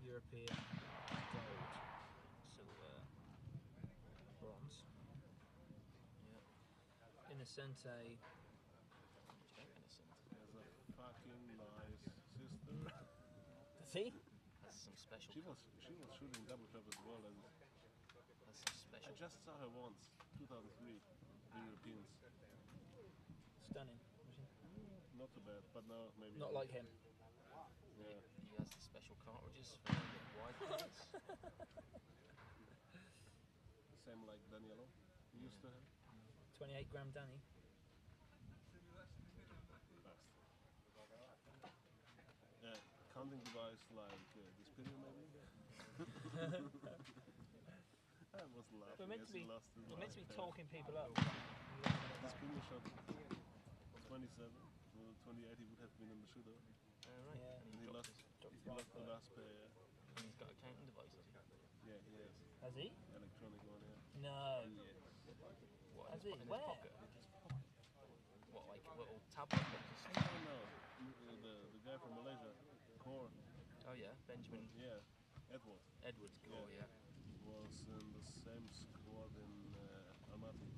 European gold, silver, bronze. Yep. Innocenti. Has a fucking nice sister. Does he? That's some special. She was shooting double trap as well, and That's some special. I just saw her once, 2003, the Europeans. Stunning. Not too bad, but now maybe Not like him. Yeah. He has the special cartridges for wide players. Same like Daniele used to have. 28-gram Danny. Counting device like Di Spigno maybe. I was laughing. We're meant to be, talking people up. Di Spigno shot 27, 28 he would have been in the shootout. Right. Yeah. And he lost the last pair. And he's got a counting device, has he? Yeah, he has. Has he? Electronic one, yeah. No. Yeah. What, Has in he? his Where? pocket? What, like a little tablet? I don't know. The guy from Malaysia, Core. Oh yeah, Benjamin. Yeah, Edward. Edwards Gore, yeah. Was in the same squad in Almaty.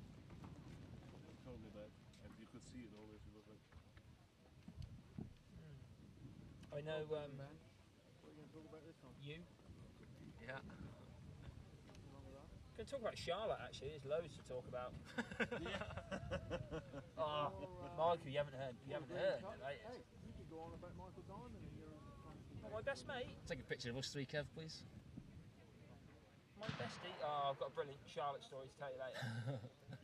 He told me that, and you could see it always. He was like, I know. What are you going to talk about this one? You. Yeah. Going to talk about Charlotte actually. There's loads to talk about. Oh, Michael, you haven't heard. You haven't heard. Right? Hey, you could go on about Michael Diamond and you're My best mate. Take a picture of us three, Kev, please. My bestie. Oh, I've got a brilliant Charlotte story to tell you later.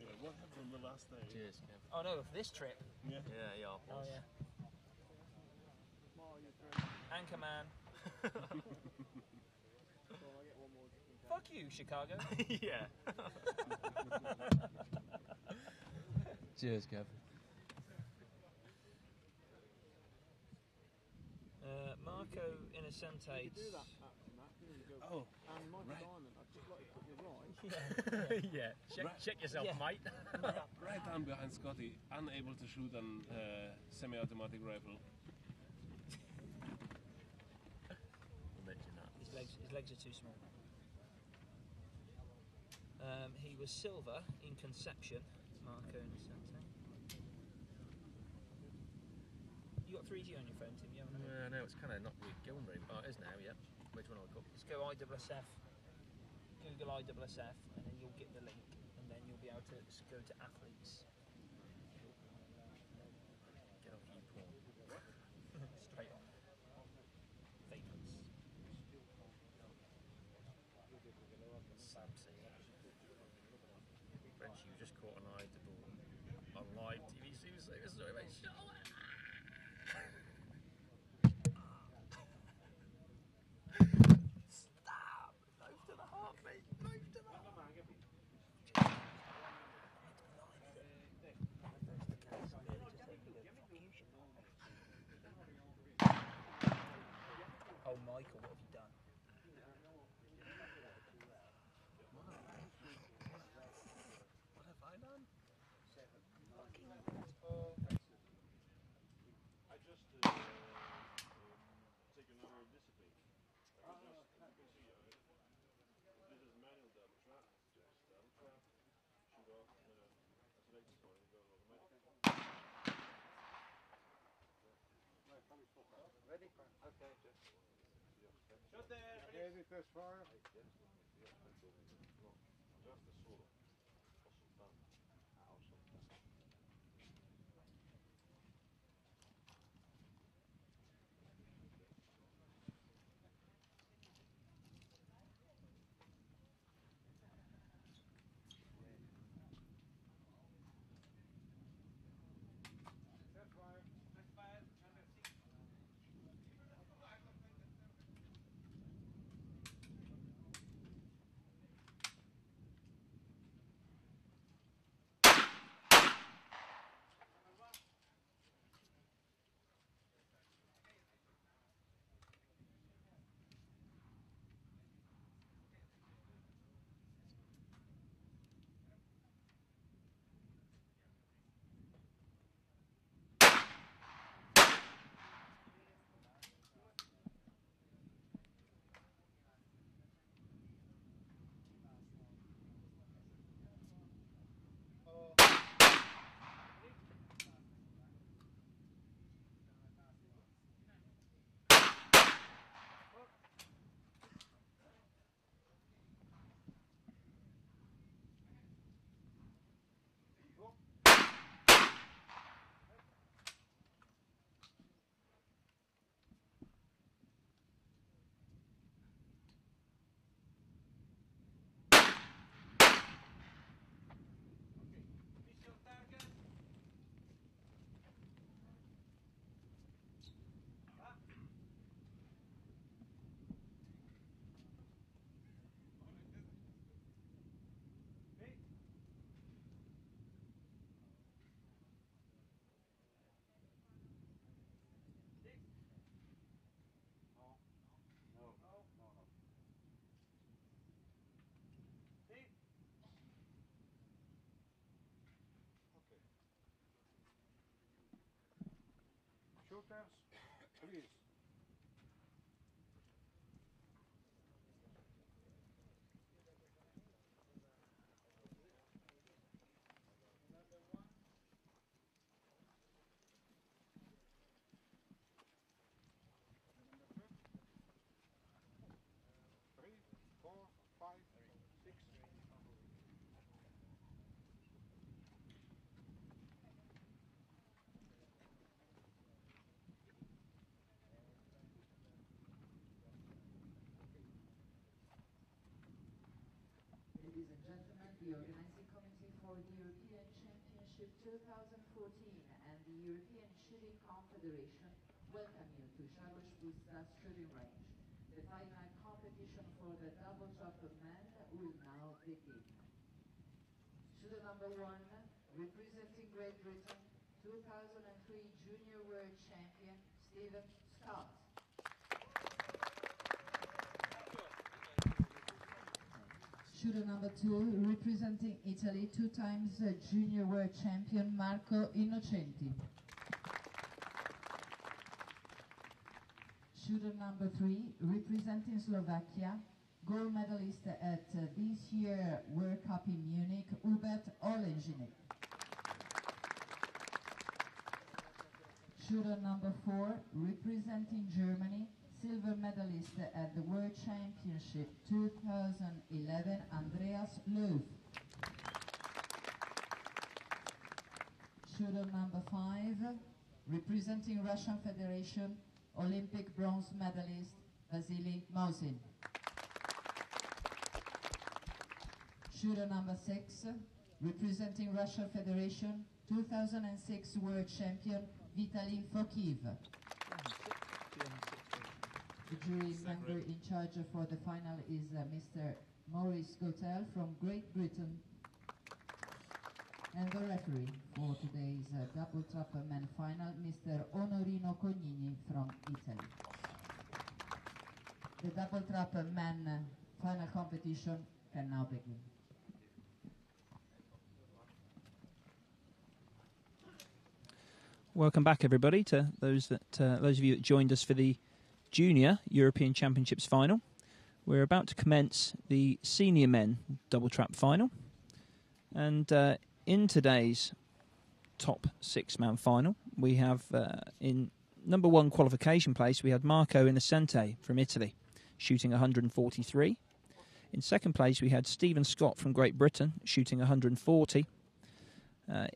yeah, what happened the last day? Cheers, Kev. Oh no, for this trip. Yeah. Yeah. Oh yeah. Smile, you're great. Anchorman. So I get one more just in case. Fuck you, Chicago. Yeah. Cheers, Kev. Marco Innocenti. You do that, Matt, you go, Oh, and Michael right. Diamond, I'd just like to put you right. Yeah. Check yourself, Yeah. mate. Right down behind Scotty, unable to shoot an semi-automatic rifle. We'll mention that. His legs are too small. He was silver in conception, Marco Innocenti. You got 3G on your phone, Tim? You haven't? Yeah, no, it's kind of not really going very far. It is now, yeah. Which one will I go? Just go ISSF, Google ISSF, and then you'll get the link, and then you'll be able to go to athletes. Get off you porn. Straight on. Vapors. Samsung. French, you just caught an eye on live TV series. Sorry, mate. Shut up. Stop! Knife to the heart, mate. Knife to the heart. Oh, Michael, what have you done? What have I done? I just take another discipline. This is manual double trap, just double trap, shoot off, and then I select this one and go automatic. Ready? Okay, just. Shut there! Ready, first fire. Just a solo. Also done. Also done. shooters, please. Three, four, five, six. Ladies and gentlemen, the organizing committee for the European Championship 2014 and the European Shooting Confederation welcome you to Sarlóspuszta shooting range. The final competition for the double drop of men will now begin. Shooter number 1, representing Great Britain, 2003 Junior World Champion, Stephen Scott. Shooter number 2, representing Italy, 2 times Junior World Champion, Marco Innocenti. Shooter number 3, representing Slovakia, gold medalist at this year World Cup in Munich, Hubert Olejnik. Shooter number 4, representing Germany, silver medalist at the World Championship 2011, Andreas Loew. Shooter number 5, representing Russian Federation, Olympic bronze medalist, Vasily Mosin. Shooter number 6, representing Russian Federation, 2006 World Champion, Vitaly Fookev. The jury member in charge for the final is Mr. Maurice Gautel from Great Britain. And the referee for today's double trap men final, Mr. Onorino Cognini from Italy. The double trap men final competition can now begin. Welcome back, everybody, to those of you that joined us for the Junior European Championships final. We're about to commence the Senior Men double trap final, and in today's top 6-man final, we have in number 1 qualification place, we had Marco Innocenti from Italy, shooting 143. In second place, we had Stephen Scott from Great Britain, shooting 140.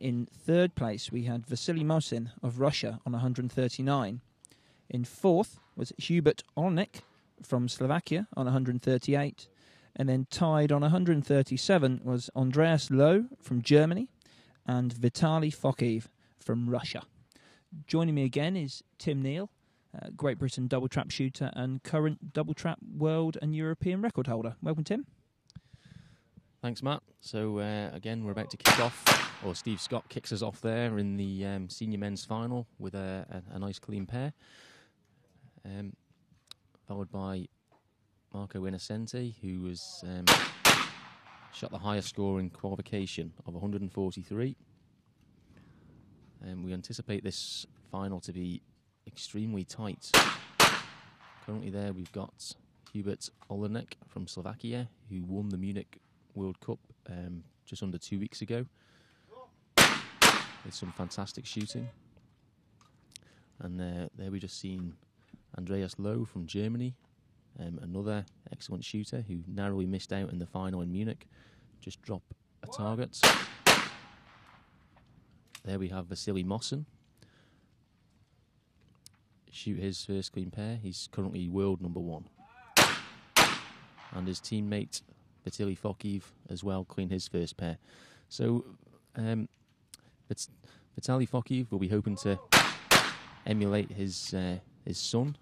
In third place, we had Vasily Mosin of Russia on 139. In fourth was Hubert Olejnik from Slovakia on 138. And then tied on 137 was Andreas Loew from Germany and Vitaly Fookev from Russia. Joining me again is Tim Neal, Great Britain double trap shooter and current double trap world and European record holder. Welcome, Tim. Thanks, Matt. So again, we're about to kick off, or Steve Scott kicks us off there in the senior men's final with a nice clean pair, followed by Marco Innocenti, who was shot the highest score in qualification of 143. We anticipate this final to be extremely tight. Currently there we've got Hubert Olejnik from Slovakia, who won the Munich World Cup just under 2 weeks ago with some fantastic shooting. And there we just seen Andreas Loew from Germany, another excellent shooter who narrowly missed out in the final in Munich, just drop a target. There we have Vasily Mosin, shoot his first clean pair. He's currently world number 1. And his teammate Vitaly Fookev as well cleaned his first pair. So Vitaly Fookev will be hoping to emulate his son,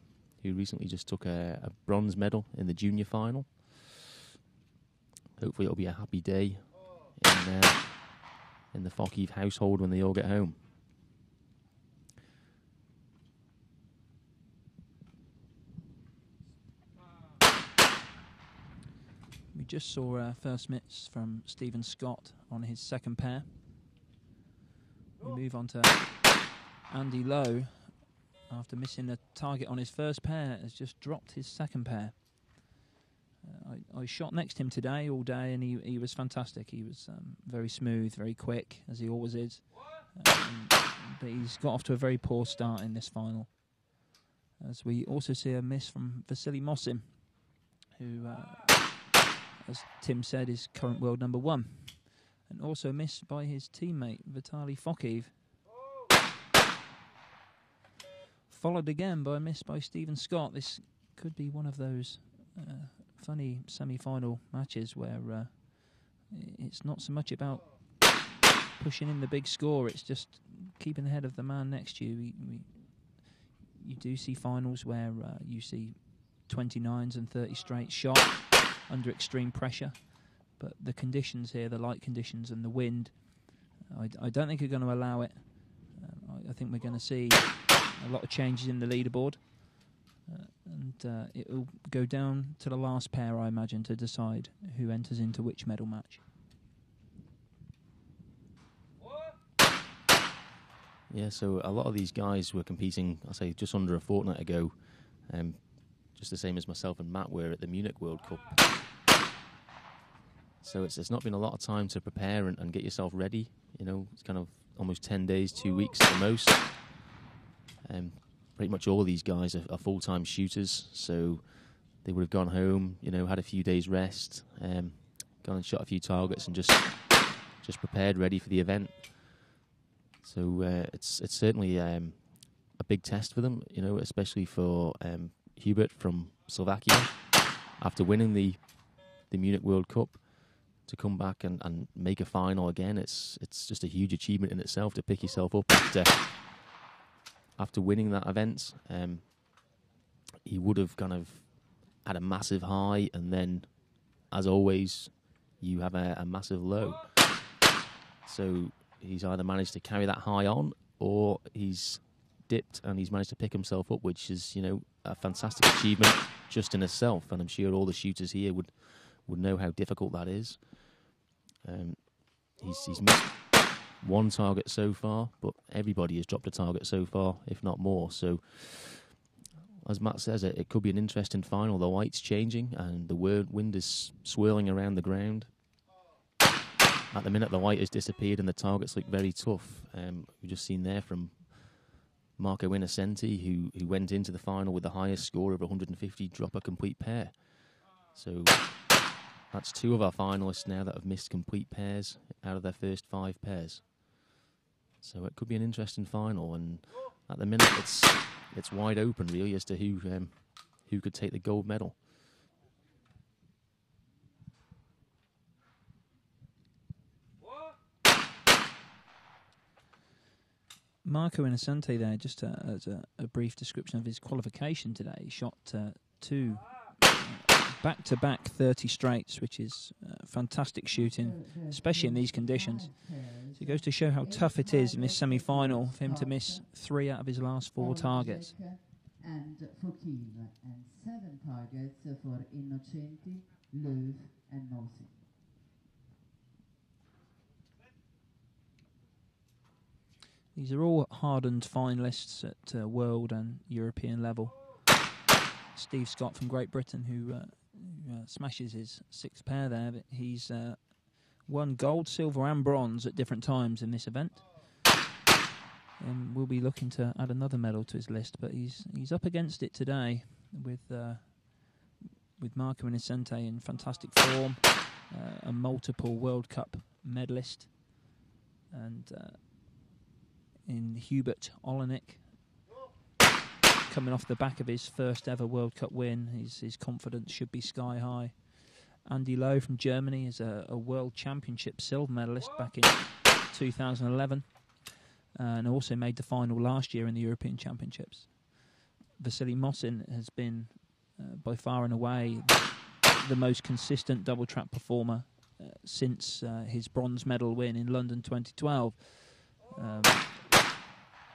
who recently just took a bronze medal in the junior final. Hopefully it'll be a happy day in the Fookev household when they all get home. We just saw first mitts from Stephen Scott on his second pair. We move on to Andy Lowe after missing a target on his first pair, has just dropped his second pair. I shot next to him today all day, and he was fantastic. He was very smooth, very quick, as he always is. But he's got off to a very poor start in this final. As we also see a miss from Vasily Mosin, who, as Tim said, is current world number 1. And also missed by his teammate, Vitaly Fookev. Followed again by a miss by Stephen Scott. This could be one of those funny semi-final matches where it's not so much about pushing in the big score, it's just keeping ahead of the man next to you. You do see finals where you see 29s and 30 straight shot under extreme pressure, but the conditions here, the light conditions and the wind, I don't think are going to allow it. I think we're going to see a lot of changes in the leaderboard, and it will go down to the last pair, I imagine, to decide who enters into which medal match. Yeah, so a lot of these guys were competing, I'll say, just under a fortnight ago, just the same as myself and Matt were at the Munich World Cup. So it's not been a lot of time to prepare and get yourself ready. You know, it's kind of almost 10 days, 2 weeks at the most. Pretty much all of these guys are full-time shooters, so they would have gone home, you know, had a few days rest, gone and shot a few targets and just prepared, ready for the event. So it's certainly a big test for them, you know, especially for Hubert from Slovakia. After winning the Munich World Cup, to come back and make a final again, it's just a huge achievement in itself to pick yourself up after winning that event. He would have kind of had a massive high, and then, as always, you have a massive low. So he's either managed to carry that high on, or he's dipped and he's managed to pick himself up, which is, you know, a fantastic achievement just in itself. And I'm sure all the shooters here would know how difficult that is. He's missed one target so far, but everybody has dropped a target so far, if not more. So, as Matt says, it could be an interesting final. The light's changing and the wind is swirling around the ground. At the minute, the light has disappeared and the targets look very tough. We've just seen there from Marco Innocenti, who went into the final with the highest score of 150, drop a complete pair. So that's 2 of our finalists now that have missed complete pairs out of their first 5 pairs. So it could be an interesting final, and at the minute it's wide open really as to who could take the gold medal. Marco Innocenti there, just as a brief description of his qualification today. He shot 2 back-to-back 30 straights, which is fantastic shooting, especially in these conditions. So it goes to show how tough it is in this semi-final for him to miss 3 out of his last 4 targets. And Fookev, and 7 targets for Innocenti, Loew and Mosin. These are all hardened finalists at world and European level. Steve Scott from Great Britain, who smashes his 6th pair there. But he's won gold, silver and bronze at different times in this event. And we'll be looking to add another medal to his list, but he's up against it today with Marco Innocenti in fantastic form, a multiple World Cup medalist, and in Hubert Olejnik, coming off the back of his first ever World Cup win. His confidence should be sky high. Andy Loew from Germany is a World Championship silver medalist back in 2011, and also made the final last year in the European Championships. Vasily Mosin has been by far and away the most consistent double trap performer since his bronze medal win in London 2012.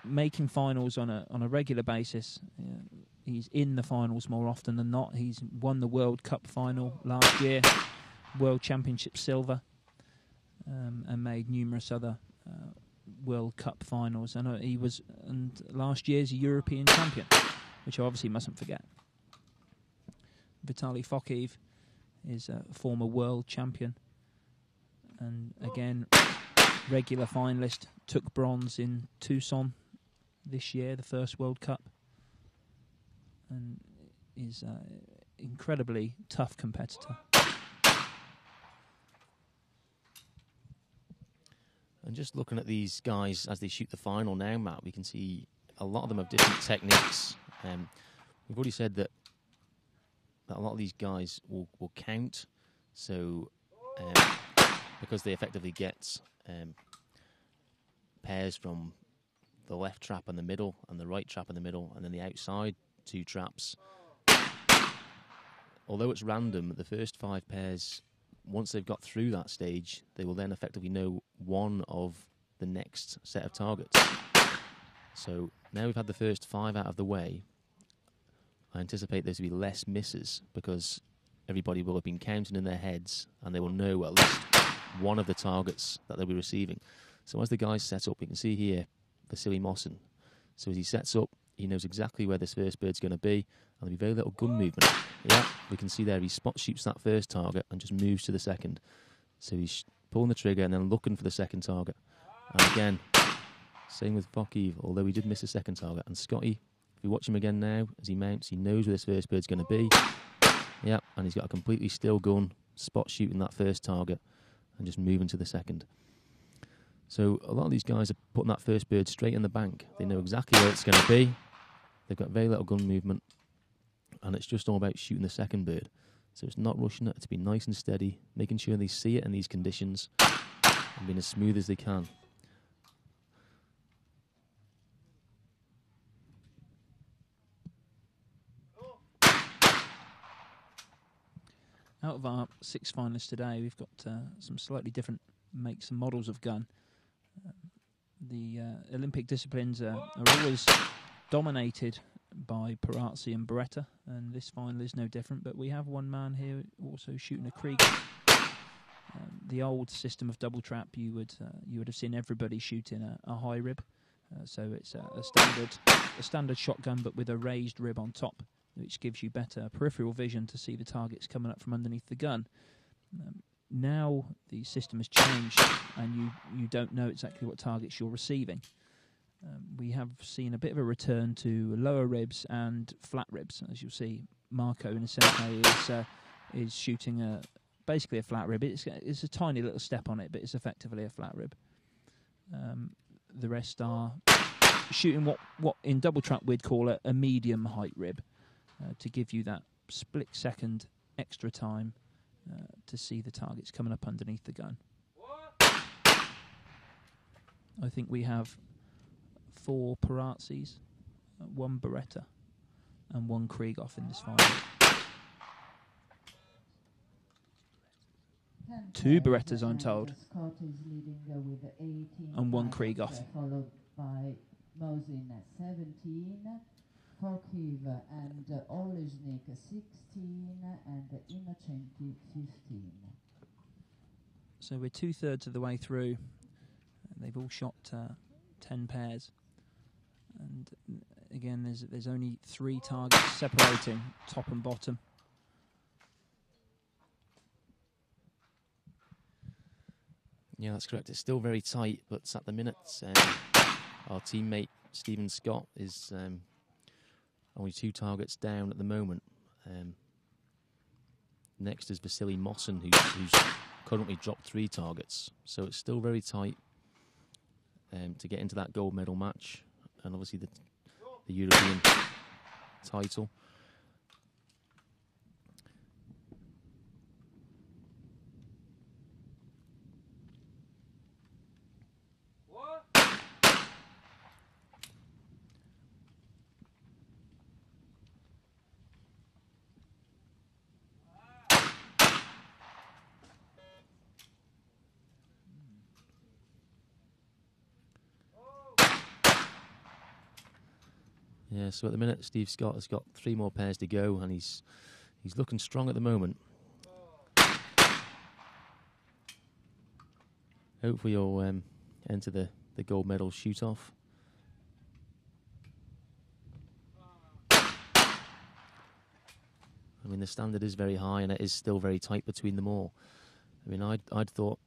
Making finals on a regular basis. He's in the finals more often than not. He's won the World Cup final last year, World Championship silver, and made numerous other World Cup finals, and he was last year's European champion, which I obviously mustn't forget. Vitaly Fookev is a former world champion, and again, regular finalist, took bronze in Tucson this year, the first World Cup, and is an incredibly tough competitor. And just looking at these guys as they shoot the final now, Matt, we can see a lot of them have different techniques. We've already said that a lot of these guys will count, so because they effectively get pairs from the left trap in the middle and the right trap in the middle, and then the outside 2 traps. Although it's random, the first 5 pairs, once they've got through that stage, they will then effectively know one of the next set of targets. So now we've had the first 5 out of the way, I anticipate there to be less misses because everybody will have been counting in their heads and they will know at least one of the targets that they'll be receiving. So as the guys set up, you can see here Vasily Mosin. So as he sets up, he knows exactly where this first bird's going to be, and there'll be very little gun movement. Yeah, we can see there he spot shoots that first target and just moves to the second. So he's pulling the trigger and then looking for the second target. And again, same with Fookev, although he did miss a second target. And Scotty, if you watch him again now, as he mounts, he knows where this first bird's going to be. Yeah, and he's got a completely still gun, spot shooting that first target and just moving to the second. So a lot of these guys are putting that first bird straight in the bank. They know exactly where it's going to be. They've got very little gun movement. And it's just all about shooting the second bird. So it's not rushing it. It's being nice and steady, making sure they see it in these conditions and being as smooth as they can. Out of our 6 finalists today, we've got some slightly different makes and models of gun. The Olympic disciplines are always dominated by Perazzi and Beretta, and this final is no different, but we have one man here also shooting a Krieger. The old system of double trap, you would have seen everybody shooting a high rib, so it's a standard shotgun but with a raised rib on top, which gives you better peripheral vision to see the targets coming up from underneath the gun. Now the system has changed and you don't know exactly what targets you're receiving. We have seen a bit of a return to lower ribs and flat ribs. As you'll see, Marco Innocenti is shooting basically a flat rib. It's a tiny little step on it, but it's effectively a flat rib. The rest are shooting what in double trap we'd call a medium height rib, to give you that split second extra time to see the targets coming up underneath the gun. I think we have 4 Perazzis, 1 Beretta, and 1 Krieghoff in this final. 2 Berettas, I'm told, Scott is leading with 18 and 1 Krieghoff. Followed by Mosin at 17, Fookev and Olejnik 16, and Innocenti 15. So we're 2/3 of the way through. They've all shot 10 pairs. And again, there's only 3 targets separating top and bottom. Yeah, that's correct. It's still very tight, but at the minute, our teammate Stephen Scott is only 2 targets down at the moment. Next is Vasily Mosin, who's currently dropped 3 targets. So it's still very tight to get into that gold medal match, and obviously the European title. Yeah, so at the minute, Steve Scott has got 3 more pairs to go, and he's looking strong at the moment. Hopefully, he'll enter the the gold medal shoot-off. I mean, the standard is very high, and it is still very tight between them all. I mean, I'd thought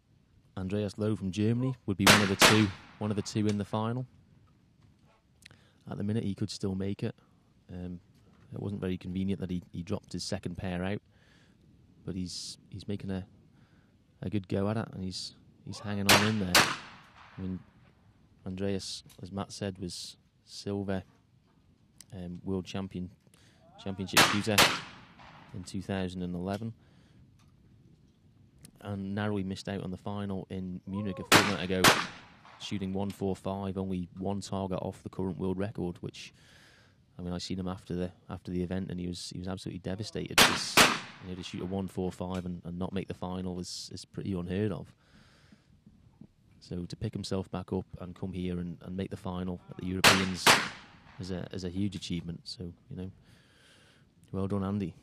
Andreas Loew from Germany would be one of the two in the final. At the minute, he could still make it. It wasn't very convenient that he dropped his second pair out, but he's making a good go at it, and he's hanging on in there. I mean, Andreas, as Matt said, was silver world championship shooter in 2011, and narrowly missed out on the final in Munich a fortnight ago, shooting 145, only one target off the current world record. Which, I mean, I seen him after the event, and he was absolutely devastated. Because, to shoot a 145 and not make the final is pretty unheard of. So to pick himself back up and come here and make the final at the Europeans is a huge achievement. So, well done, Andy.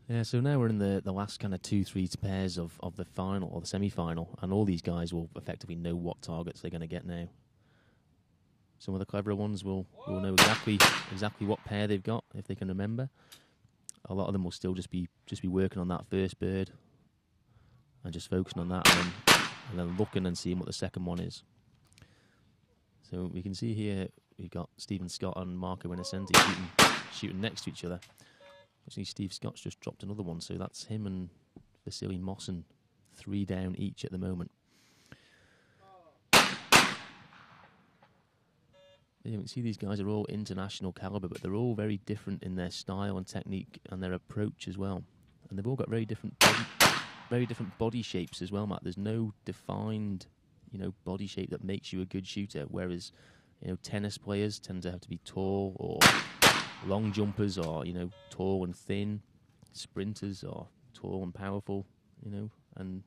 Yeah, so now we're in the last kind of 2-3 pairs of the final or the semi-final, and all these guys will effectively know what targets they're going to get now. Some of the cleverer ones will know exactly what pair they've got if they can remember. A lot of them will still just be working on that first bird and just focusing on that, and then looking and seeing what the second one is. So we can see here we've got Stephen Scott and Marco Innocenti shooting next to each other. Actually, Steve Scott's just dropped another one, so that's him and Vasily Mosin, 3 down each at the moment. You can see these guys are all international caliber, but they're all very different in their style and technique and their approach as well. And they've all got very different body shapes as well, Matt. There's no defined, body shape that makes you a good shooter. Whereas, tennis players tend to have to be tall, or long jumpers are, tall and thin. Sprinters are tall and powerful, and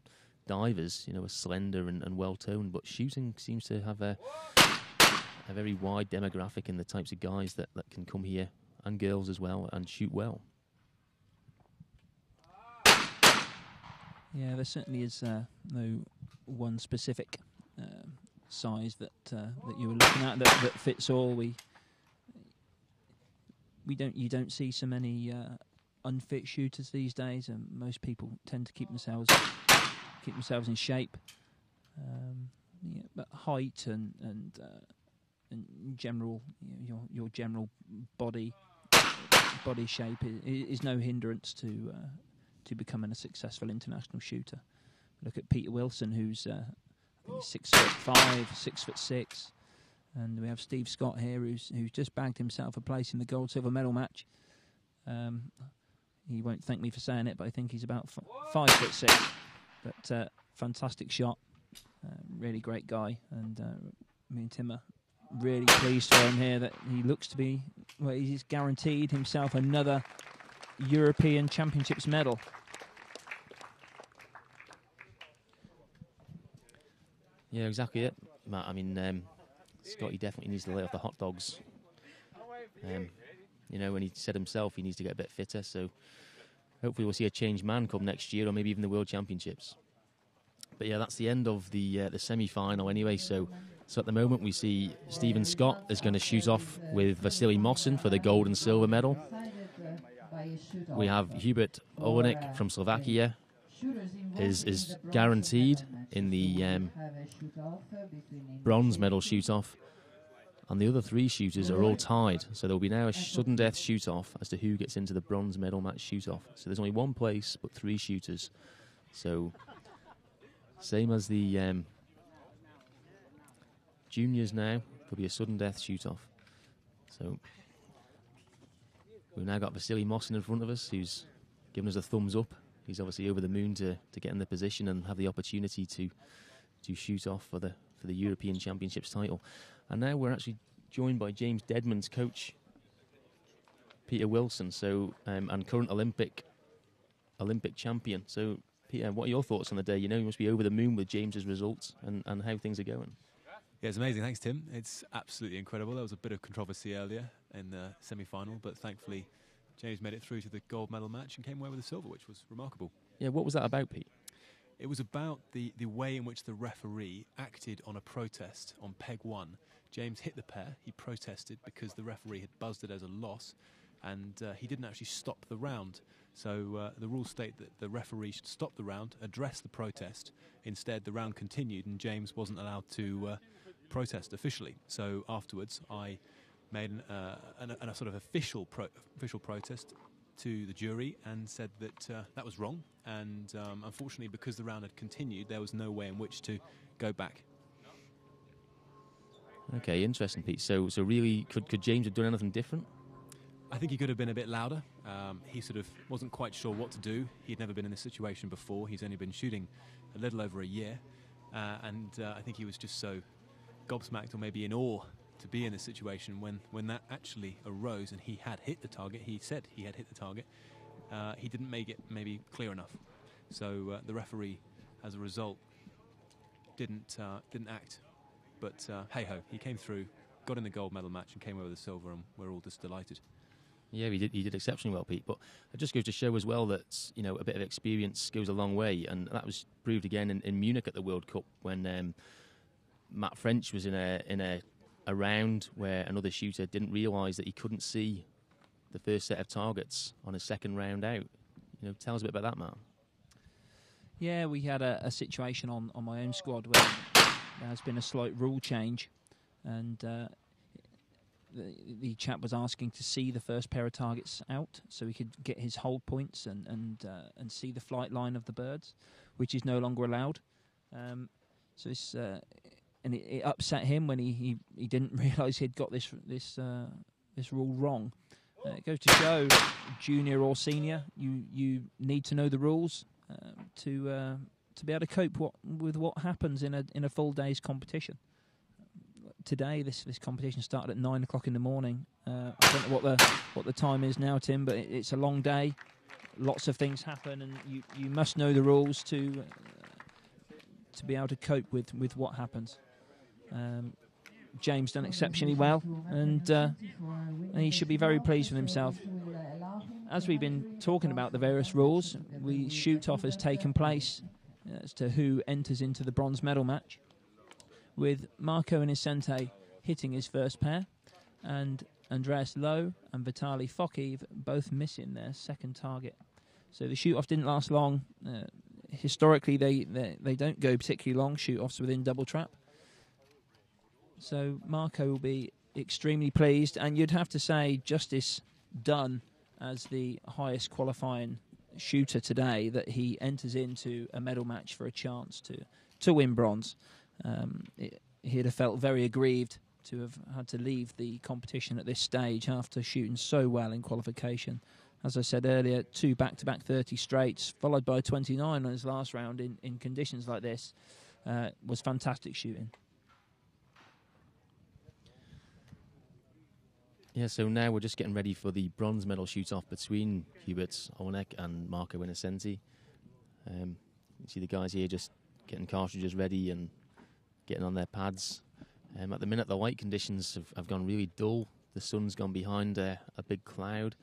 divers, are slender and well-toned. But shooting seems to have a very wide demographic in the types of guys that can come here, and girls as well, and shoot well. Yeah, there certainly is no one specific size that you were looking at that fits all. You don't see so many unfit shooters these days, and most people tend to keep themselves in shape. But height and general, your general body shape is no hindrance to becoming a successful international shooter. Look at Peter Wilson, who's 6'5", 6'6", and we have Steve Scott here, who's just bagged himself a place in the gold-silver medal match. He won't thank me for saying it, but I think he's about 5'6". But fantastic shot, really great guy, and me and Tim are really pleased for him here that he looks to be, he's guaranteed himself another European Championships medal. Yeah, exactly it, Matt. I mean, Scotty definitely needs to lay off the hot dogs. And he said himself he needs to get a bit fitter, so hopefully we'll see a changed man come next year, or maybe even the World Championships. But yeah, that's the end of the semi-final anyway, so at the moment we see Stephen Scott is going to shoot off with Vasily Mosin for the gold and silver medal. We have Hubert Olejnik from Slovakia is guaranteed in the bronze medal shoot-off, and the other 3 shooters are all tied, so there will be now a sudden death shoot-off as to who gets into the bronze medal match shoot-off. So there's only 1 place but 3 shooters, so same as the juniors now, there'll be a sudden death shoot-off. So we've now got Vasily Mosin in front of us, who's given us a thumbs up. He's obviously over the moon to get in the position and have the opportunity to shoot off for the European Championships title. And now we're actually joined by James Dedman's coach, Peter Wilson, so and current Olympic champion. So Peter, what are your thoughts on the day? You must be over the moon with James's results and how things are going. Yeah, it's amazing. Thanks, Tim. It's absolutely incredible. There was a bit of controversy earlier in the semi-final, but thankfully James made it through to the gold medal match and came away with the silver, which was remarkable. Yeah, what was that about, Pete? It was about the way in which the referee acted on a protest on peg 1. James hit the pair. He protested because the referee had buzzed it as a loss, and he didn't actually stop the round. So the rules state that the referee should stop the round, address the protest. Instead, the round continued, and James wasn't allowed to protest officially. So afterwards, I made a sort of official protest to the jury and said that that was wrong. And unfortunately, because the round had continued, there was no way in which to go back. Okay, interesting, Pete. So really, could James have done anything different? I think he could have been a bit louder. He sort of wasn't quite sure what to do. He'd never been in this situation before. He's only been shooting a little over a year. And I think he was just so gobsmacked, or maybe in awe, to be in this situation when that actually arose and he had hit the target. He said he had hit the target. He didn't make it maybe clear enough. So the referee, as a result, didn't act. But hey-ho, he came through, got in the gold medal match and came away with the silver, and we're all just delighted. Yeah, he did exceptionally well, Pete. But it just goes to show as well that, you know, a bit of experience goes a long way, and that was proved again in Munich at the World Cup when Matt French was in a round where another shooter didn't realise that he couldn't see the first set of targets on his second round out. You know, tell us a bit about that, Matt. Yeah, we had a situation on my own squad where there has been a slight rule change, and the chap was asking to see the first pair of targets out so he could get his hold points and see the flight line of the birds, which is no longer allowed. So it's and it upset him when he didn't realise he'd got this rule wrong. It goes to show, junior or senior, you need to know the rules to be able to cope with what happens in a full day's competition. Today, this competition started at 9 o'clock in the morning. I don't know what the time is now, Tim, but it's a long day. Lots of things happen, and you must know the rules to be able to cope with what happens. James done exceptionally well, and he should be very pleased with himself. As we've been talking about the various rules, the shoot-off has taken place as to who enters into the bronze medal match, with Marco Innocenti hitting his first pair, and Andreas Loew and Vitaly Fookev both missing their second target. So the shoot-off didn't last long. Historically, they don't go particularly long, shoot-offs within double trap. So Marco will be extremely pleased, and you'd have to say justice done as the highest qualifying shooter today, that he enters into a medal match for a chance to win bronze. He'd have felt very aggrieved to have had to leave the competition at this stage after shooting so well in qualification. As I said earlier, 2 back-to-back 30 straights, followed by 29 on his last round in conditions like this, was fantastic shooting. Yeah, so now we're just getting ready for the bronze medal shoot-off between Hubert Olejnik and Marco Innocenti. You see the guys here just getting cartridges ready and getting on their pads. At the minute, the light conditions have gone really dull. The sun's gone behind a big cloud.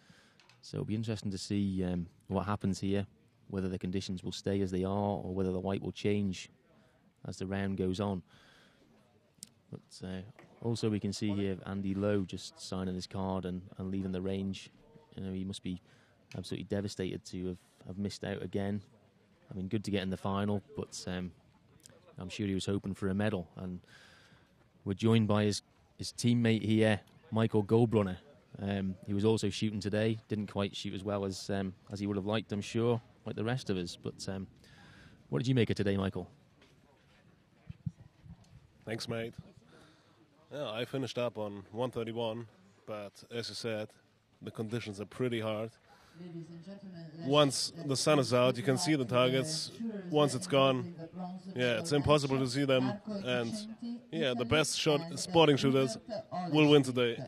So it'll be interesting to see what happens here, whether the conditions will stay as they are or whether the light will change as the round goes on. But also we can see here Andy Loew just signing his card and leaving the range. You know, he must be absolutely devastated to have missed out again. I mean, good to get in the final, but I'm sure he was hoping for a medal. And we're joined by his teammate here, Michael Goldbrunner. He was also shooting today. Didn't quite shoot as well as he would have liked, I'm sure, like the rest of us. But what did you make of today, Michael? Thanks, mate. Yeah, I finished up on 131, but as you said, the conditions are pretty hard. Once the sun is out, you can see the targets. Once it's gone, yeah, it's impossible to see them. And yeah, the best sporting shooters will win today.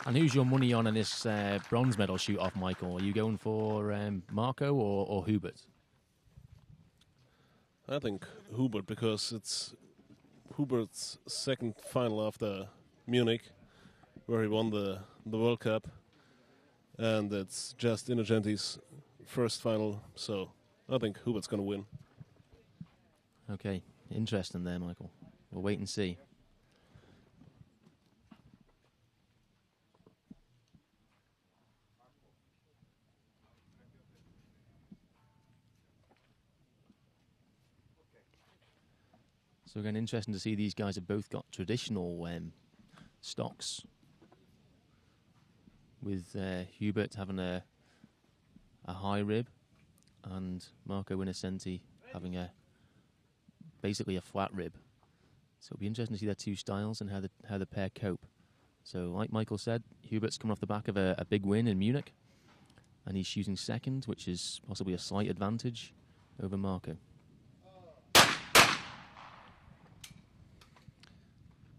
And who's your money on in this bronze medal shoot-off, Michael? Are you going for Marco or Hubert? I think Hubert, because it's Hubert's second final after Munich, where he won the World Cup. And it's just Innocenti's first final, so I think Hubert's going to win. Okay, interesting there, Michael. We'll wait and see. So again, interesting to see these guys have both got traditional stocks, with Hubert having a high rib and Marco Innocenti having basically a flat rib. So it'll be interesting to see their two styles and how the pair cope. So like Michael said, Hubert's coming off the back of a big win in Munich, and he's shooting second, which is possibly a slight advantage over Marco.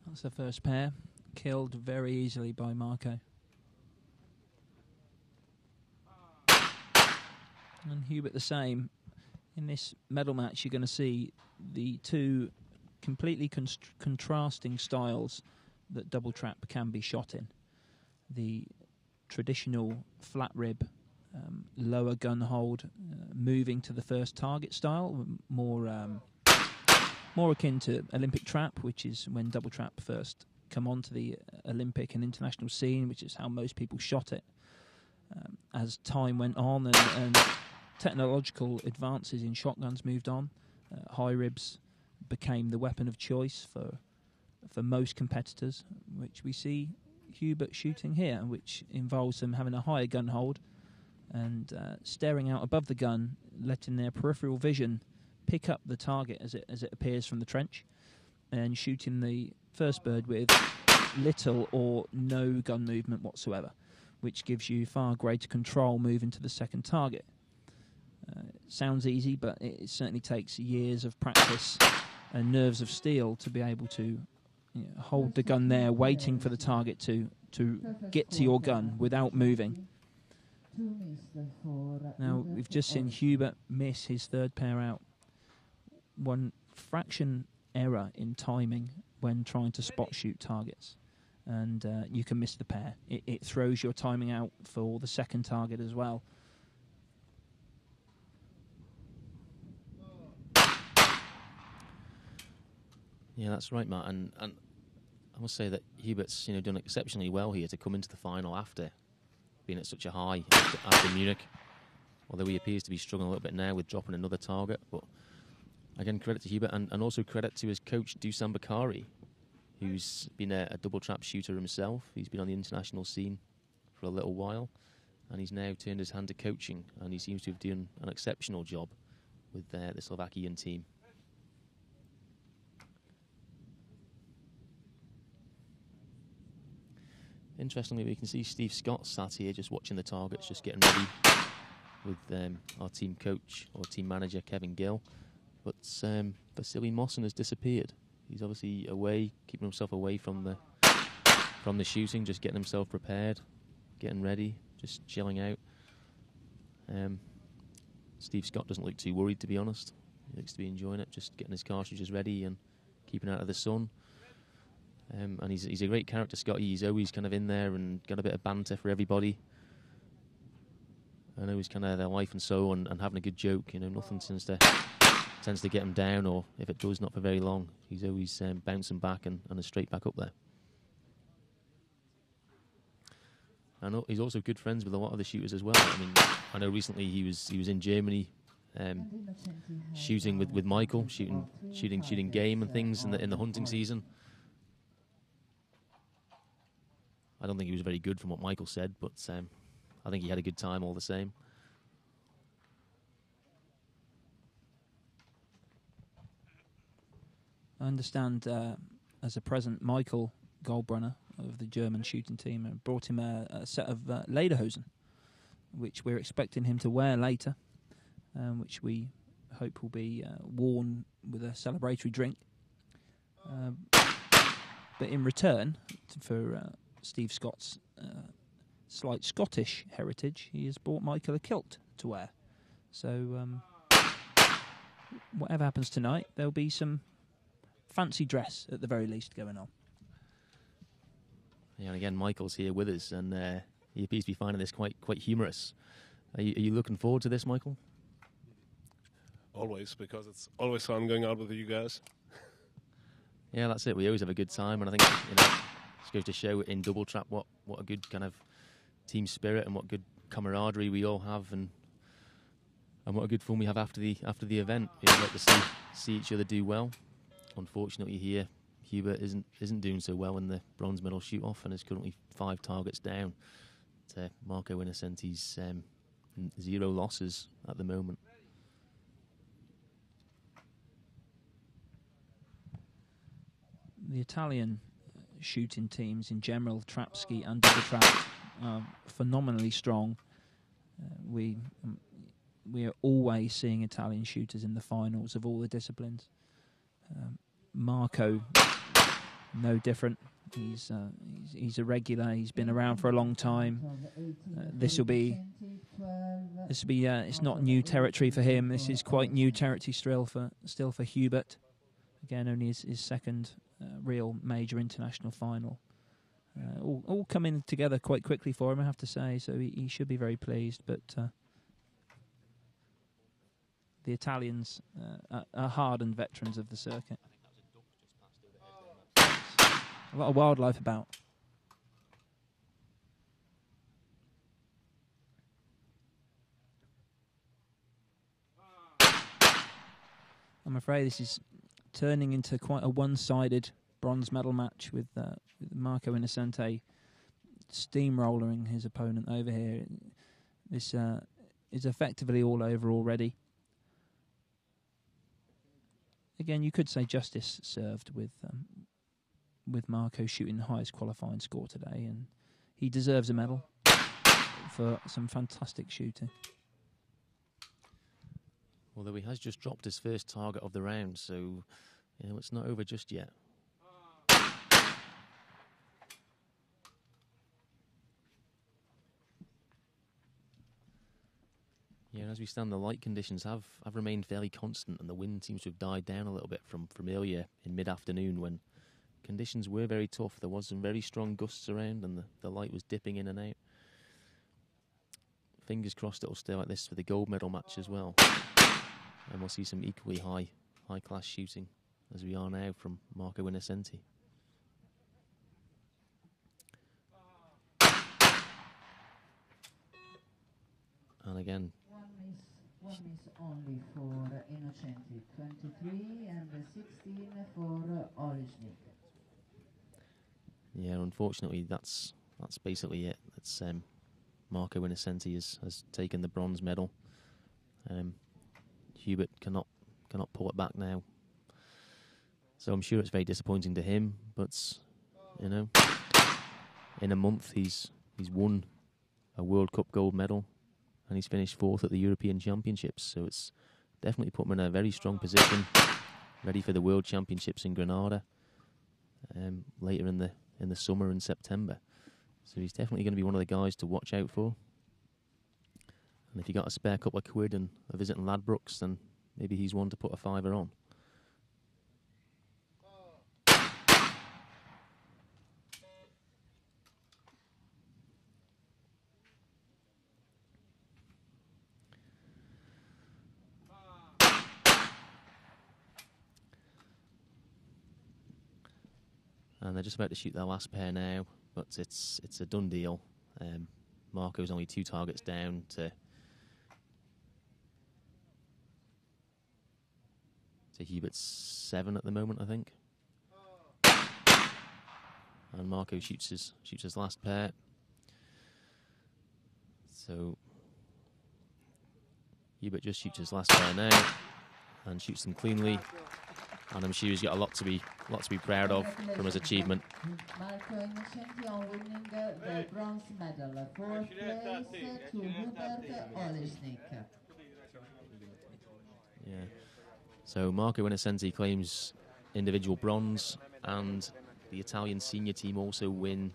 That's the first pair, killed very easily by Marco. And Hubert the same. In this medal match, you're going to see the two completely contrasting styles that double trap can be shot in. The traditional flat rib, lower gun hold, moving to the first target style, more akin to Olympic trap, which is when double trap first come onto the Olympic and international scene, which is how most people shot it. As time went on and technological advances in shotguns moved on, high ribs became the weapon of choice for most competitors, which we see Hubert shooting here, which involves them having a higher gun hold and staring out above the gun, letting their peripheral vision pick up the target as it appears from the trench, and shooting the first bird with little or no gun movement whatsoever, which gives you far greater control moving to the second target. It sounds easy, but it certainly takes years of practice and nerves of steel to be able to hold the gun there, waiting for the target to get to your gun without moving. Now, we've just seen Hubert miss his third pair out. One fraction error in timing when trying to spot shoot targets, and you can miss the pair. It throws your timing out for the second target as well. Yeah, that's right, Matt. And I must say that Hubert's done exceptionally well here to come into the final after being at such a high after Munich. Although he appears to be struggling a little bit now with dropping another target. But again, credit to Hubert and also credit to his coach, Dusan Bakari, who's been a double trap shooter himself. He's been on the international scene for a little while, and he's now turned his hand to coaching, and he seems to have done an exceptional job with the Slovakian team. Interestingly, we can see Steve Scott sat here just watching the targets, just getting ready with our team coach or team manager, Kevin Gill. But Vasily Mosin has disappeared. He's obviously away, keeping himself away from the shooting, just getting himself prepared, getting ready, just chilling out. Steve Scott doesn't look too worried, to be honest. He looks to be enjoying it, just getting his cartridges ready and keeping out of the sun. And he's a great character, Scotty. He's always kind of in there and got a bit of banter for everybody. I know he's kind of their life and soul and having a good joke. Nothing tends to get him down, or if it does, not for very long. He's always bouncing back and is straight back up there. I know he's also good friends with a lot of the shooters as well. I mean, I know recently he was in Germany shooting with Michael, shooting game and things in the hunting season. I don't think he was very good from what Michael said, but I think he had a good time all the same. I understand as a present, Michael Goldbrunner of the German shooting team brought him a set of lederhosen, which we're expecting him to wear later, which we hope will be worn with a celebratory drink. But in return for Steve Scott's slight Scottish heritage, he has brought Michael a kilt to wear. So whatever happens tonight, there'll be some fancy dress at the very least going on. Yeah, and again, Michael's here with us, and he appears to be finding this quite humorous. Are you looking forward to this, Michael? Always, because it's always fun going out with you guys. Yeah, that's it. We always have a good time, and I think this goes to show in double trap what a good kind of team spirit and what good camaraderie we all have, and what a good fun we have after the event. We like to see each other do well. Unfortunately, here Hubert isn't doing so well in the bronze medal shoot off, and is currently 5 targets down to Marco Innocenti's 0 losses at the moment. The Italian shooting teams in general, trap ski and double trap, are phenomenally strong. We are always seeing Italian shooters in the finals of all the disciplines. Marco, no different. He's a regular. He's been around for a long time. This will be. It's not new territory for him. This is quite new territory still for Hubert. Again, only his second real major international final. All coming together quite quickly for him, I have to say. So he should be very pleased. But the Italians are hardened veterans of the circuit. A lot of wildlife about. I'm afraid this is turning into quite a one-sided bronze medal match with Marco Innocenti steamrolling his opponent over here. This is effectively all over already. Again, you could say justice served with Marco shooting the highest qualifying score today, and he deserves a medal for some fantastic shooting. Although he has just dropped his first target of the round, so it's not over just yet. Yeah, as we stand, the light conditions have remained fairly constant, and the wind seems to have died down a little bit from earlier in mid-afternoon when conditions were very tough. There was some very strong gusts around, and the light was dipping in and out. Fingers crossed it'll stay like this for the gold medal match as well. And we'll see some equally high-class shooting as we are now from Marco Innocenti. And again, one miss only for Innocenti, 23, and 16 for Olejnik. Yeah, unfortunately, that's basically it. It's Marco Innocenti has taken the bronze medal. Hubert cannot pull it back now. So I'm sure it's very disappointing to him, but in a month he's won a World Cup gold medal and he's finished 4th at the European Championships. So it's definitely put him in a very strong position, ready for the World Championships in Granada later in the summer in September. So he's definitely going to be one of the guys to watch out for. And if you got a spare couple of quid and a visit in Ladbrokes, then maybe he's one to put a fiver on. And they're just about to shoot their last pair now, but it's a done deal. Marco's only 2 targets down to Hubert's 7 at the moment, I think. And Marco shoots his last pair. So Hubert just shoots his last pair now and shoots them cleanly. And I'm sure he's got a lot to be proud of from his achievement. Marco Innocenti on winning the bronze medal. 4th place to Hubert Olejnik. Yeah. So Marco Innocenti claims individual bronze, and the Italian senior team also win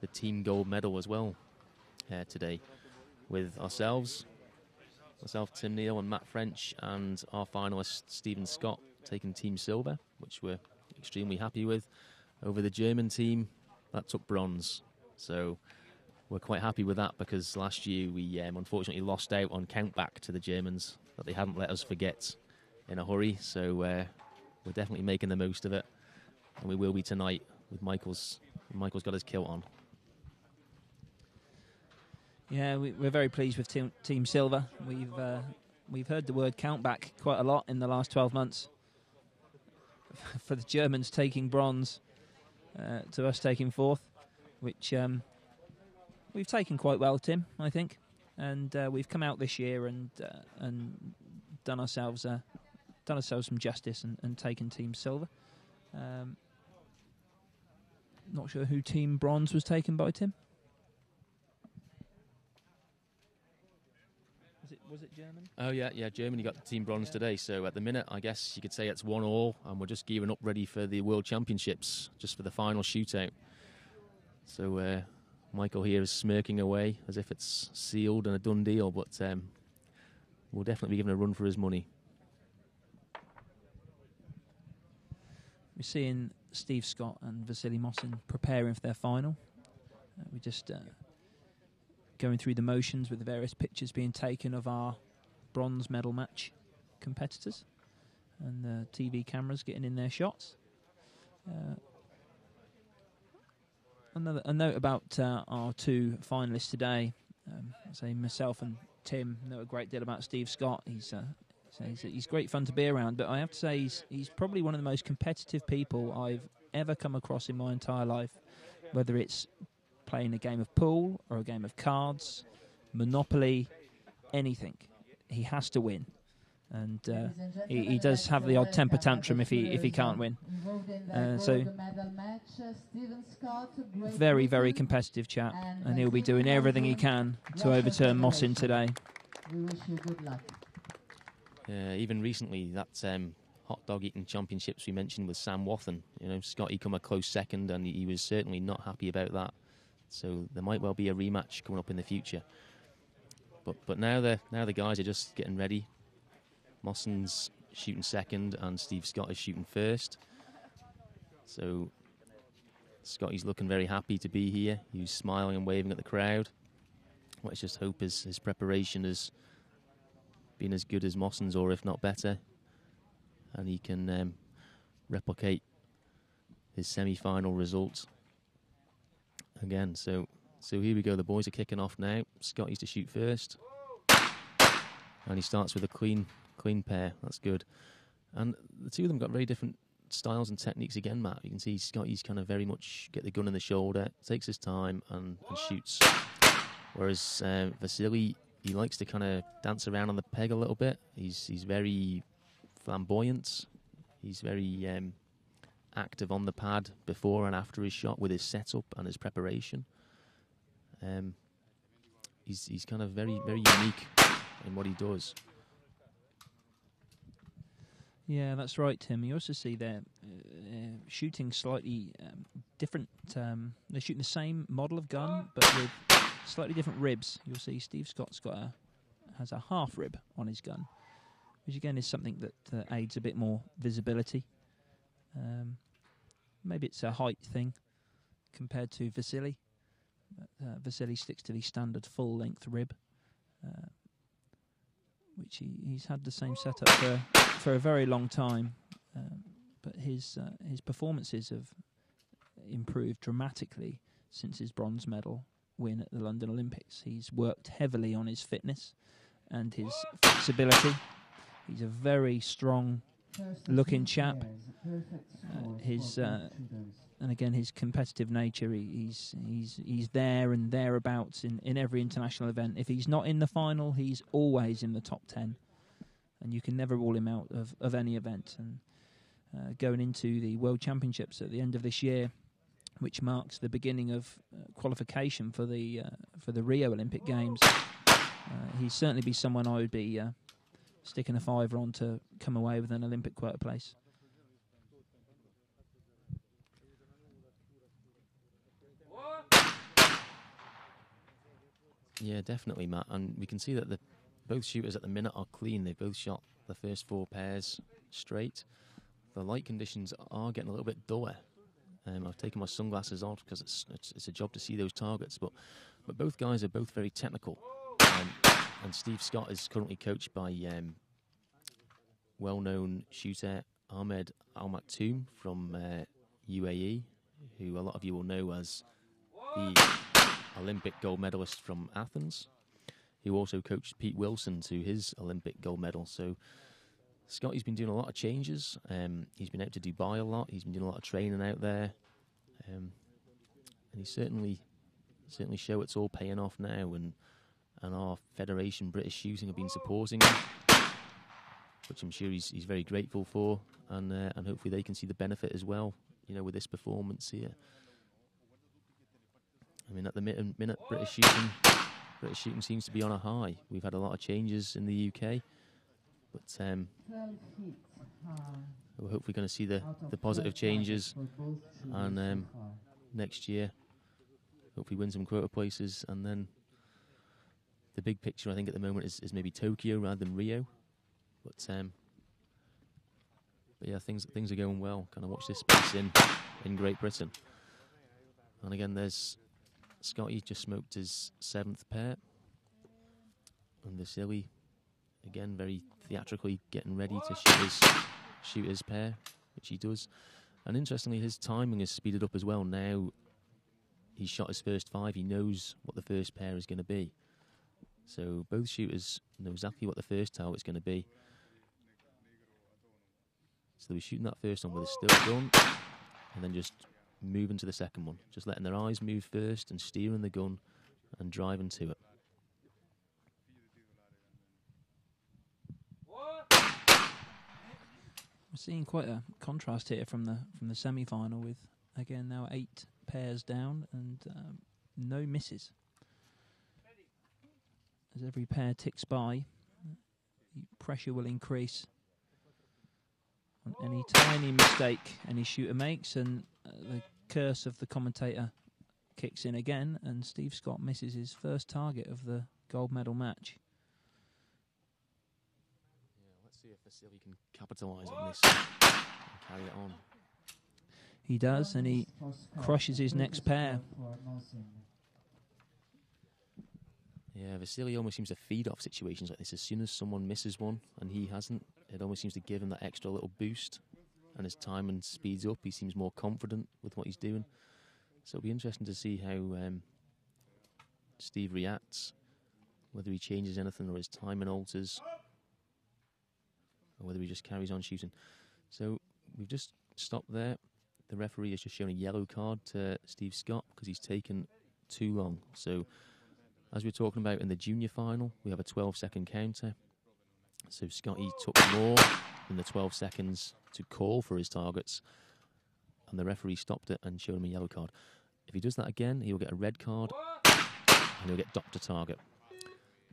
the team gold medal as well today, with myself, Tim Neal and Matt French, and our finalist Stephen Scott taking team silver, which we're extremely happy with. Over the German team, that took bronze. So we're quite happy with that, because last year we unfortunately lost out on countback to the Germans that they hadn't let us forget in a hurry. So we're definitely making the most of it, and we will be tonight with Michael's got his kilt on. Yeah, we're very pleased with Team Silver. We've heard the word countback quite a lot in the last 12 months. For the Germans taking bronze, to us taking fourth, which we've taken quite well, Tim, I think. And we've come out this year and done ourselves some justice and taken Team Silver. Not sure who Team Bronze was taken by, Tim. Was it Germany? Oh yeah, Germany got the Team Bronze today. So at the minute, I guess you could say it's 1-1, and we're just gearing up ready for the World Championships, just for the final shootout. So Michael here is smirking away as if it's sealed and a done deal, but we'll definitely be given a run for his money. We're seeing Steve Scott and Vasily Mosin preparing for their final. We're just going through the motions with the various pictures being taken of our bronze medal match competitors, and the TV cameras getting in their shots. A note about our two finalists today. Say myself and Tim know a great deal about Steve Scott. He's great fun to be around, but I have to say he's probably one of the most competitive people I've ever come across in my entire life, whether it's playing a game of pool or a game of cards, Monopoly, anything. He has to win, and he does have the odd temper tantrum if he can't win. So very, very competitive chap, and he'll be doing everything he can to overturn Mosin today. We wish you good luck. Even recently, that hot dog eating championships we mentioned with Sam Wathen, Scotty come a close second, and he was certainly not happy about that. So there might well be a rematch coming up in the future. But now the guys are just getting ready. Mosin's shooting second, and Steve Scott is shooting first. So Scotty's looking very happy to be here. He's smiling and waving at the crowd. Let's just hope his preparation has been as good as Mosin's, or if not better, and he can replicate his semi-final result again. So here we go. The boys are kicking off now. Scotty's to shoot first, and he starts with a clean pair. That's good. And the two of them got very different styles and techniques again, Matt. You can see Scotty's kind of very much get the gun in the shoulder, takes his time and shoots, whereas Vasily, he likes to kind of dance around on the peg a little bit. He's very flamboyant. He's very active on the pad before and after his shot with his setup and his preparation. He's kind of very, very unique in what he does. Yeah, that's right, Tim. You also see they're shooting slightly different. They're shooting the same model of gun, but with slightly different ribs. You'll see Steve Scott's has a half rib on his gun, which again is something that aids a bit more visibility. Maybe it's a height thing compared to Vasily. Vasily sticks to the standard full-length rib, which he's had the same setup for a very long time. But his performances have improved dramatically since his bronze medal win at the London Olympics. He's worked heavily on his fitness and his flexibility. He's a very strong-looking chap. And again, his competitive nature. He's there and thereabouts in every international event. If he's not in the final, he's always in the top 10, and you can never rule him out of any event. And going into the World Championships at the end of this year, which marks the beginning of qualification for the Rio Olympic Games, he'd certainly be someone I would be sticking a fiver on to come away with an Olympic quota place. Yeah, definitely, Matt. And we can see that both shooters at the minute are clean. They've both shot the first 4 pairs straight. The light conditions are getting a little bit duller. I've taken my sunglasses off because it's a job to see those targets, but But both guys are both very technical. And Steve Scott is currently coached by well-known shooter Ahmed Al Maktoum from UAE, who a lot of you will know as the Olympic gold medalist from Athens, who also coached Pete Wilson to his Olympic gold medal. So Scotty's been doing a lot of changes. He's been out to Dubai a lot. He's been doing a lot of training out there. And he certainly show it's all paying off now. And our Federation British Shooting have been supporting him, which I'm sure he's very grateful for. And hopefully they can see the benefit as well, you know, with this performance here. I mean, at the minute, British shooting seems to be on a high. We've had a lot of changes in the UK, but we're hopefully going to see the positive changes, and next year, hopefully win some quota places, and then the big picture, I think, at the moment is maybe Tokyo rather than Rio, but yeah, things are going well. Kind of watch this space in Great Britain, and again, there's Scotty just smoked his 7th pair, and Vasily, again, very theatrically getting ready to shoot his pair, which he does. And interestingly, his timing has speeded up as well. Now he's shot his first 5, he knows what the first pair is going to be. So both shooters know exactly what the first target's going to be. So they'll be shooting that first one with a still gun, and then just moving to the second one, just letting their eyes move first and steering the gun and driving to it. We're seeing quite a contrast here from the semi-final, with again now 8 pairs down and no misses. As every pair ticks by, the pressure will increase on any tiny mistake any shooter makes, and the curse of the commentator kicks in again, and Steve Scott misses his first target of the gold medal match. Yeah, let's see if Vasily can capitalise on this and carry it on. He does, and he crushes his next pair. Yeah, Vasily almost seems to feed off situations like this. As soon as someone misses one and he hasn't, it almost seems to give him that extra little boost, and his timing speeds up. He seems more confident with what he's doing. So it'll be interesting to see how Steve reacts, whether he changes anything or his timing alters, or whether he just carries on shooting. So we've just stopped there. The referee has just shown a yellow card to Steve Scott because he's taken too long. So as we were talking about in the junior final, we have a 12-second counter. So Scotty took more than the 12 seconds to call for his targets, and the referee stopped it and showed him a yellow card. If he does that again, he'll get a red card, and he'll get docked a target.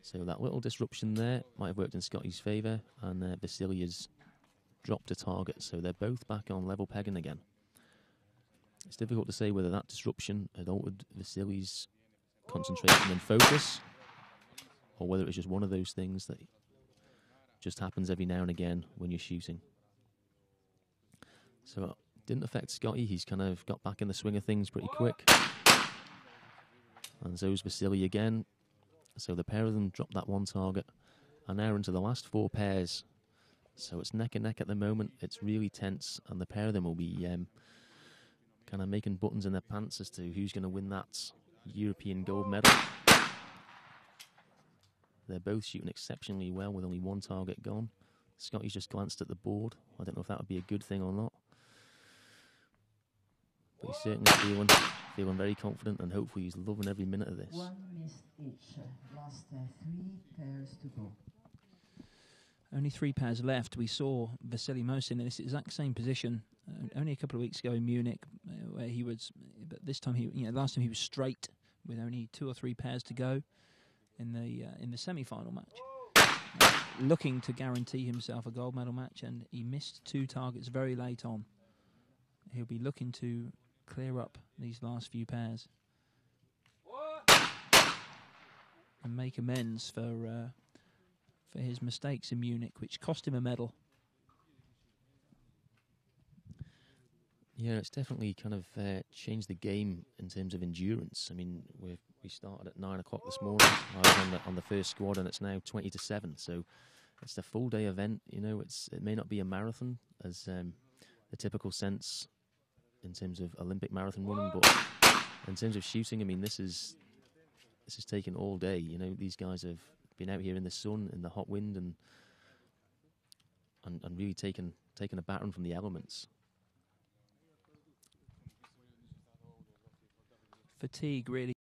So that little disruption there might have worked in Scotty's favour, and Vasily has dropped a target. So they're both back on level pegging again. It's difficult to say whether that disruption had altered Vasily's concentration and focus, or whether it was just one of those things that just happens every now and again when you're shooting. So it didn't affect Scotty. He's kind of got back in the swing of things pretty quick. And so's Vasily again. So the pair of them dropped that one target, and now into the last 4 pairs. So it's neck and neck at the moment. It's really tense, and the pair of them will be kind of making buttons in their pants as to who's going to win that European gold medal. They're both shooting exceptionally well with only 1 target gone. Scotty's just glanced at the board. I don't know if that would be a good thing or not. But he's certainly feeling very confident, and hopefully he's loving every minute of this. 1 missed each. Last 3 pairs to go. Only 3 pairs left. We saw Vasily Mosin in this exact same position only a couple of weeks ago in Munich, where he was. But this time, last time he was straight with only 2 or 3 pairs to go in the semi-final match, looking to guarantee himself a gold medal match, and he missed 2 targets very late on. He'll be looking to clear up these last few pairs and make amends for his mistakes in Munich, which cost him a medal. Yeah, it's definitely kind of changed the game in terms of endurance. I mean, we started at 9 o'clock this morning. I was on the first squad, and it's now 20 to 7. So it's a full day event. You know, it may not be a marathon as the typical sense in terms of Olympic marathon running, but in terms of shooting, I mean, this is taken all day. You know, these guys have been out here in the sun, in the hot wind, and really taken a battering from the elements. Fatigue really